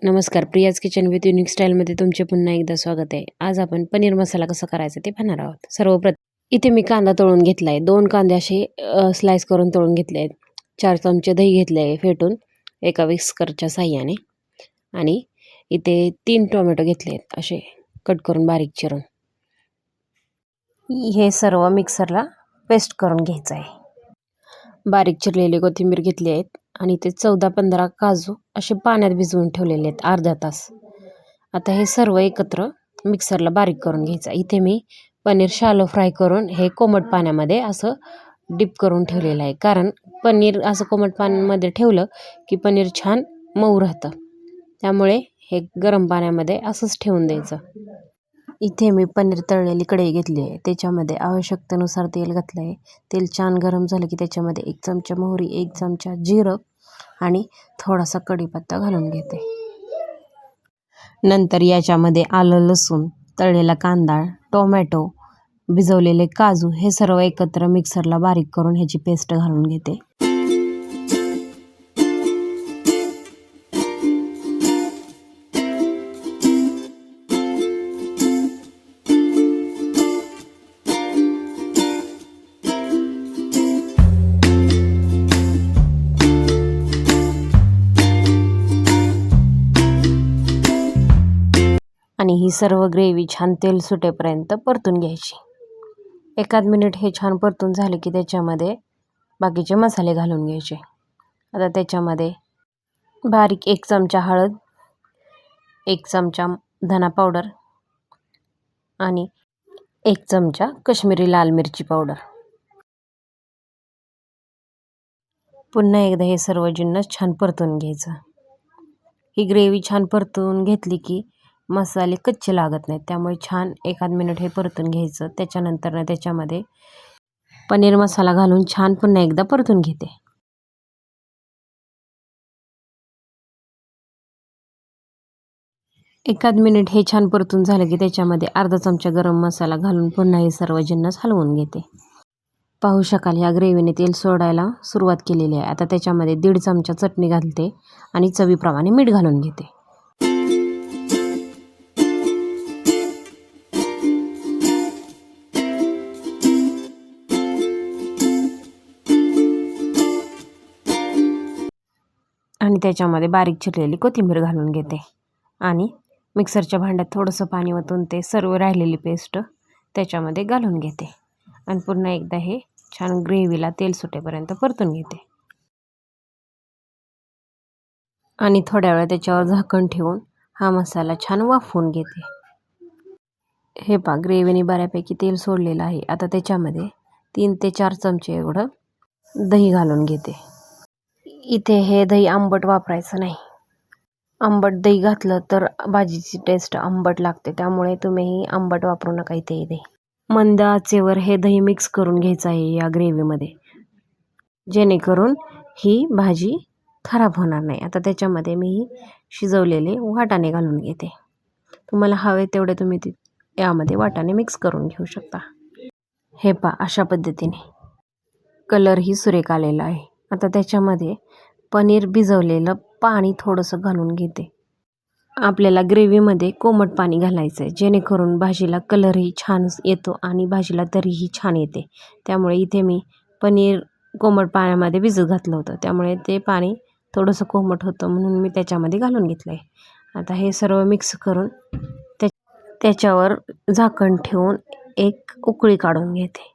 नमस्कार, Priya's kitchen with unique स्टाईलमध्ये तुमचे पुन्हा एकदा स्वागत आहे. आज आपण पनीर मसाला कसा करायचा ते पाहणार आहोत. सर्वप्रथम इथे मी कांदा तळून घेतला आहे. 2 कांदे असे स्लाइस करून तळून घेतले आहेत. 4 चमचे दही घेतले आहे फेटून एका विस्करच्या साह्याने. आणि इथे 3 टोमॅटो घेतले आहेत असे कट करून बारीक चिरून. हे सर्व मिक्सरला पेस्ट करून घ्यायचं आहे. बारीक चिरलेली कोथिंबीर घेतली आहेत आणि ते 14-15 काजू असे पाण्यात भिजवून ठेवलेले आहेत अर्धा तास. आता हे सर्व एकत्र मिक्सरला बारीक करून घ्यायचं. इथे मी पनीर शॅलो फ्राय करून हे कोमट पाण्यामध्ये असं डिप करून ठेवलेलं आहे, कारण पनीर असं कोमट पाण्यामध्ये ठेवलं की पनीर छान मऊ राहतं. त्यामुळे हे गरम पाण्यामध्ये असंच ठेवून द्यायचं. इथे मी पनीर तळलेली कढई घेतली आहे. त्याच्यामध्ये आवश्यकतेनुसार तेल घातलं आहे. तेल छान गरम झालं की त्याच्यामध्ये 1 चमचा मोहरी, 1 चमचा जिरं आणि थोडासा कढीपत्ता घालून घेते. नंतर याच्यामध्ये आलं, लसूण, तळलेला कांदा, टोमॅटो, भिजवलेले काजू हे सर्व एकत्र मिक्सरला बारीक करून ह्याची पेस्ट घालून घेते. आणि ही सर्व ग्रेव्ही छान तेल सुटेपर्यंत परतून घ्यायची. 1 मिनिट हे छान परतून झाले की त्याच्यामध्ये बाकीचे मसाले घालून घ्यायचे. आता त्याच्यामध्ये बारीक 1 चमचा हळद, 1 चमचा धना पावडर आणि 1 चमचा काश्मीरी लाल मिरची पावडर. पुन्हा एकदा हे सर्व जिन्नस छान परतून घ्यायचं. ही ग्रेव्ही छान परतून घेतली की मसाले कच्चे लागत नाहीत. त्यामुळे छान 1 मिनिट हे परतून घ्यायचं. त्याच्यानंतर त्याच्यामध्ये पनीर मसाला घालून छान पुन्हा एकदा परतून घेते. एखाद मिनिट हे छान परतून झालं की त्याच्यामध्ये अर्धा चमचा गरम मसाला घालून पुन्हा हे सर्व जिन्नस हलवून घेते. पाहू शकाल ह्या ग्रेव्हीने तेल सोडायला सुरुवात केलेली आहे. आता त्याच्यामध्ये 1.5 चमचा चटणी घालते आणि चवीप्रमाणे मीठ घालून घेते. आणि त्याच्यामध्ये बारीक चिरलेली कोथिंबीर घालून घेते आणि मिक्सरच्या भांड्यात थोडंसं पाणी ओतून ते सर्व राहिलेली पेस्ट त्याच्यामध्ये घालून घेते आणि पुन्हा एकदा हे छान ग्रेव्हीला तेल सुटेपर्यंत परतून घेते. आणि थोड्या वेळ त्याच्यावर झाकण ठेवून हा मसाला छान वाफवून घेते. हे पहा, ग्रेव्हीने बऱ्यापैकी तेल सोडलेलं आहे. आता त्याच्यामध्ये 3 ते 4 चमचे एवढं दही घालून घेते. इथे हे दही आंबट वापरायचं नाही. आंबट दही घातलं तर भाजीची टेस्ट आंबट लागते. त्यामुळे तुम्ही आंबट वापरू नका इथे दही. मंद आचेवर हे दही मिक्स करून घ्यायचं आहे या ग्रेव्हीमध्ये, जेणेकरून ही भाजी खराब होणार नाही. आता त्याच्यामध्ये मी शिजवलेले वाटाणे घालून घेते. तुम्हाला हवे तेवढे तुम्ही यामध्ये वाटाणे मिक्स करून घेऊ शकता. हे पहा, अशा पद्धतीने कलरही सुरेख आलेला आहे. आता त्याच्यामध्ये पनीर भिजवलेलं पाणी थोडंसं घालून घेते. आपल्याला ग्रेव्हीमध्ये कोमट पाणी घालायचं आहे, जेणेकरून भाजीला कलरही छान येतो आणि भाजीला तरीही छान येते. त्यामुळे इथे मी पनीर कोमट पाण्यामध्ये भिजत घातलं होतं, त्यामुळे ते पाणी थोडंसं कोमट होतं म्हणून मी त्याच्यामध्ये घालून घेतलं आहे. आता हे सर्व मिक्स करून त्याच्यावर झाकण ठेवून 1 उकळी काढून घेते.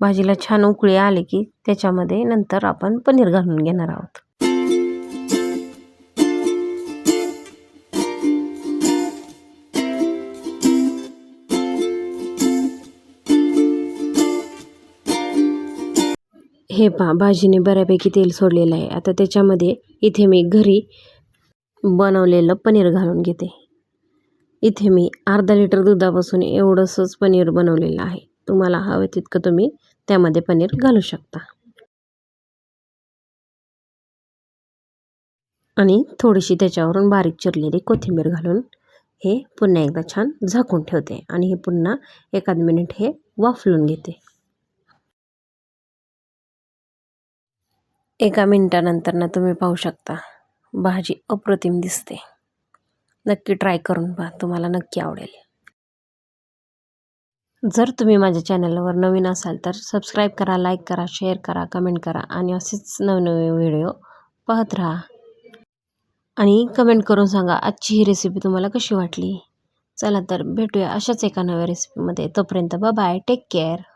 भाजीला छान उकळी आली की त्याच्यामध्ये नंतर आपण पनीर घालून घेणार आहोत. हे पहा, भाजीने बऱ्यापैकी तेल सोडलेलं आहे. आता त्याच्यामध्ये इथे मी घरी बनवलेलं पनीर घालून घेते. इथे मी अर्धा लिटर दुधापासून एवढंसंच पनीर बनवलेलं आहे. तुम्हाला हवं तितकं तुम्ही त्यामध्ये पनीर घालू शकता. आणि थोडीशी त्याच्यावरून बारीक चिरलेली कोथिंबीर घालून हे पुन्हा एकदा छान झाकून ठेवते आणि हे पुन्हा 1 मिनिट हे वाफलून घेते. 1 मिनिटानंतर तुम्ही पाहू शकता भाजी अप्रतिम दिसते. नक्की ट्राय करून पहा, तुम्हाला नक्की आवडेल. जर तुम्ही माझ्या चॅनलवर नवीन असाल तर सबस्क्राईब करा, लाईक करा, शेअर करा, कमेंट करा आणि असेच नवनवीन व्हिडिओ पाहत राहा. आणि कमेंट करून सांगा आजची ही रेसिपी तुम्हाला कशी वाटली. चला तर भेटूया अशाच एका नव्या रेसिपीमध्ये. तोपर्यंत बाय बाय, टेक केअर.